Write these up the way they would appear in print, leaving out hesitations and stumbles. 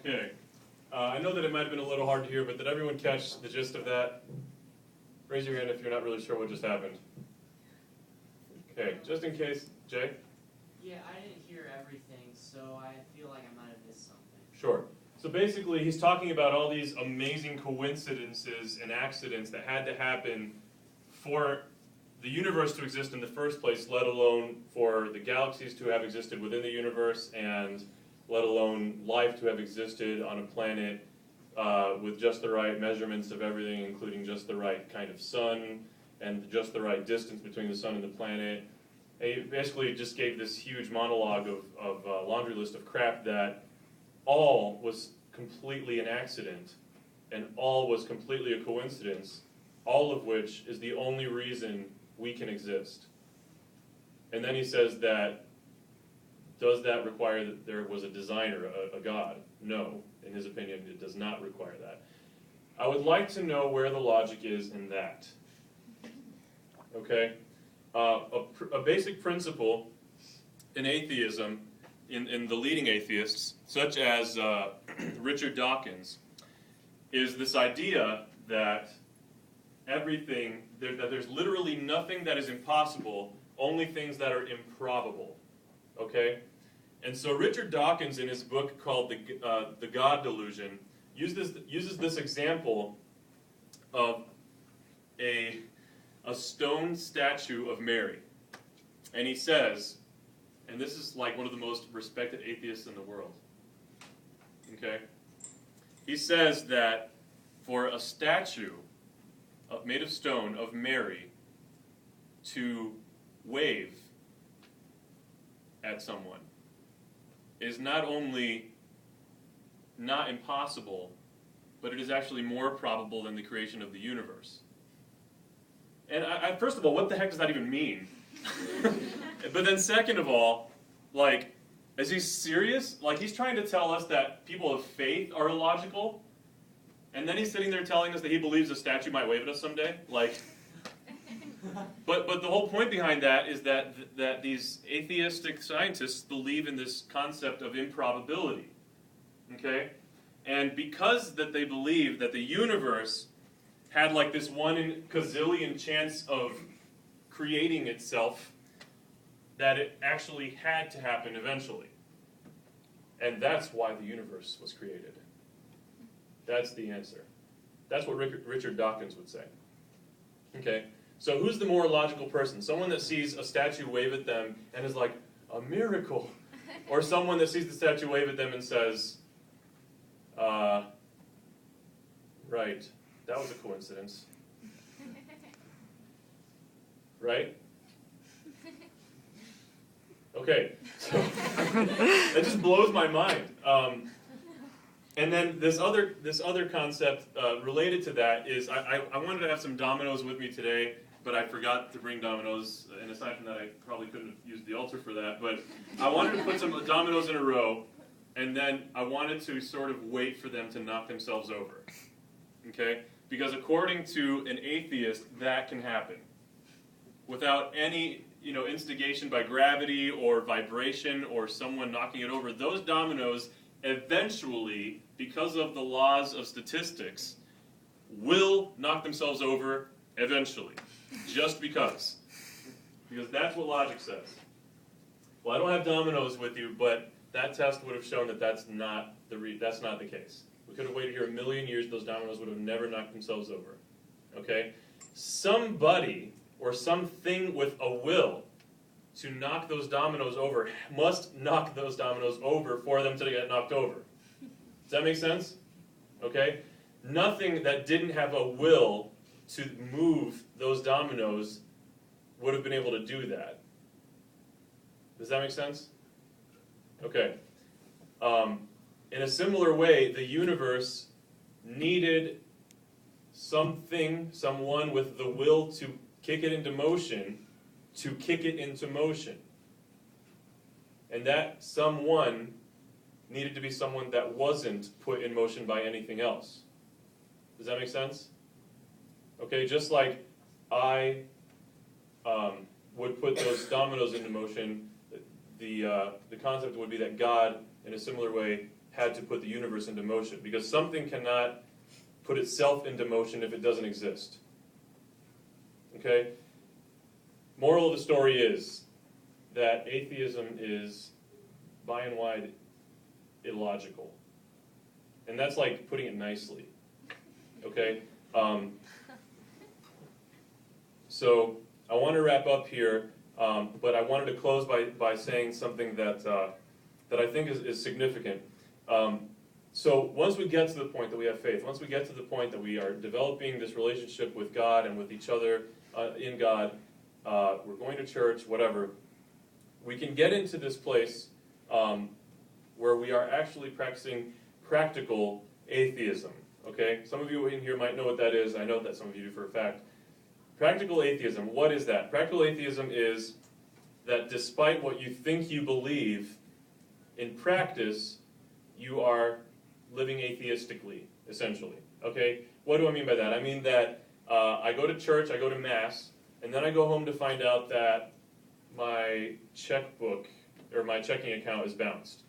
Okay. I know that it might have been a little hard to hear, but did everyone catch the gist of that? Raise your hand if you're not really sure what just happened. Okay, just in case. Jay? Yeah, I didn't hear everything, so I feel like I might have missed something. Sure. So basically, he's talking about all these amazing coincidences and accidents that had to happen for the universe to exist in the first place, let alone for the galaxies to have existed within the universe, and let alone life to have existed on a planet with just the right measurements of everything, including just the right kind of sun, and just the right distance between the sun and the planet. And he basically just gave this huge monologue of a laundry list of crap that all was completely an accident, and all was completely a coincidence, all of which is the only reason we can exist. And then he says that, does that require that there was a designer, a God? No, in his opinion, it does not require that. I would like to know where the logic is in that. Okay? A basic principle in atheism, in the leading atheists, such as Richard Dawkins, is this idea that everything, that there's literally nothing that is impossible, only things that are improbable. Okay? And so Richard Dawkins, in his book called The God Delusion, uses this example of a stone statue of Mary. And he says, and this is like one of the most respected atheists in the world, okay? He says that for a statue made of stone of Mary to wave at someone is not only not impossible, but it is actually more probable than the creation of the universe. And first of all, what the heck does that even mean? But then second of all, like, is he serious? Like, he's trying to tell us that people of faith are illogical, and then he's sitting there telling us that he believes a statue might wave at us someday? Like, but the whole point behind that is that these atheistic scientists believe in this concept of improbability, okay? And because that they believe that the universe had like this 1 in gazillion chance of creating itself, that it actually had to happen eventually. And that's why the universe was created. That's the answer. That's what Richard Dawkins would say. Okay? So who's the more logical person? Someone that sees a statue wave at them and is like, a miracle. Or someone that sees the statue wave at them and says, right, that was a coincidence. Right? Okay, so that just blows my mind. And then this other concept related to that is I wanted to have some dominoes with me today, but I forgot to bring dominoes, and aside from that, I probably couldn't have used the altar for that. But I wanted to put some dominoes in a row, and then I wanted to sort of wait for them to knock themselves over. Okay? Because according to an atheist, that can happen without any instigation by gravity or vibration or someone knocking it over. Those dominoes eventually, because of the laws of statistics, will knock themselves over eventually. Just because. Because that's what logic says. Well, I don't have dominoes with you, but that test would have shown that that's not the case. We could have waited here a million years, those dominoes would have never knocked themselves over. Okay? Somebody or something with a will to knock those dominoes over must knock those dominoes over for them to get knocked over. Does that make sense? Okay? Nothing that didn't have a will to move those dominoes would have been able to do that. Does that make sense? Okay. In a similar way, the universe needed someone with the will to kick it into motion, And that someone needed to be someone that wasn't put in motion by anything else. Does that make sense? Okay, just like I would put those dominoes into motion, the concept would be that God, in a similar way, had to put the universe into motion, because something cannot put itself into motion if it doesn't exist. Okay? Moral of the story is that atheism is, by and wide, illogical. And that's like putting it nicely. Okay? So I want to wrap up here, but I wanted to close by saying something that I think is significant. So once we get to the point that we have faith, once we get to the point that we are developing this relationship with God and with each other in God, we're going to church, whatever, we can get into this place where we are actually practicing practical atheism. Okay? Some of you in here might know what that is. I know that some of you do for a fact. Practical atheism, what is that? Practical atheism is that despite what you think you believe, in practice, you are living atheistically, essentially. Okay? What do I mean by that? I mean that I go to church, I go to Mass, and then I go home to find out that my checkbook or my checking account is bounced.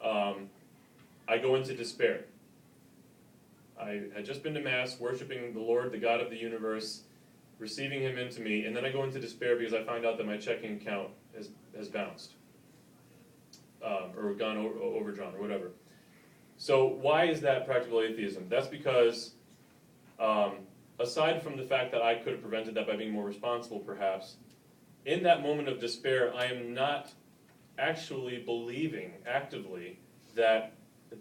I go into despair. I had just been to Mass, worshiping the Lord, the God of the universe, receiving Him into me, and then I go into despair because I find out that my checking account has bounced. Or gone overdrawn, or whatever. So why is that practical atheism? That's because, aside from the fact that I could have prevented that by being more responsible, perhaps, in that moment of despair, I am not actually believing actively that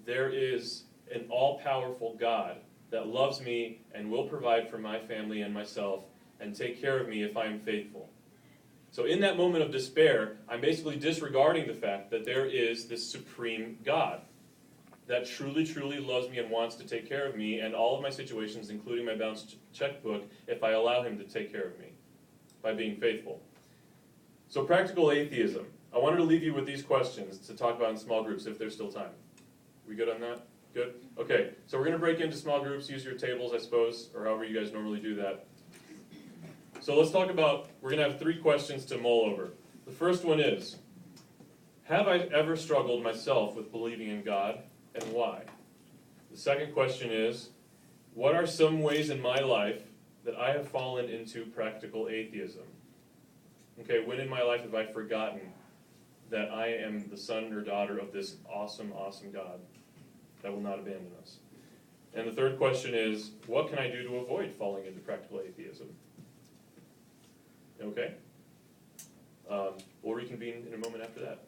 there is an all-powerful God that loves me and will provide for my family and myself and take care of me if I am faithful. So in that moment of despair, I'm basically disregarding the fact that there is this supreme God that truly, truly loves me and wants to take care of me and all of my situations, including my bounced checkbook, if I allow Him to take care of me by being faithful. So practical atheism. I wanted to leave you with these questions to talk about in small groups if there's still time. We good on that? Good? Okay, so we're going to break into small groups, use your tables, I suppose, or however you guys normally do that. So let's talk about, we're going to have 3 questions to mull over. The first one is, have I ever struggled myself with believing in God, and why? The second question is, what are some ways in my life that I have fallen into practical atheism? Okay, when in my life have I forgotten that I am the son or daughter of this awesome, awesome God that will not abandon us? And the third question is, what can I do to avoid falling into practical atheism? Okay? We'll reconvene in a moment after that.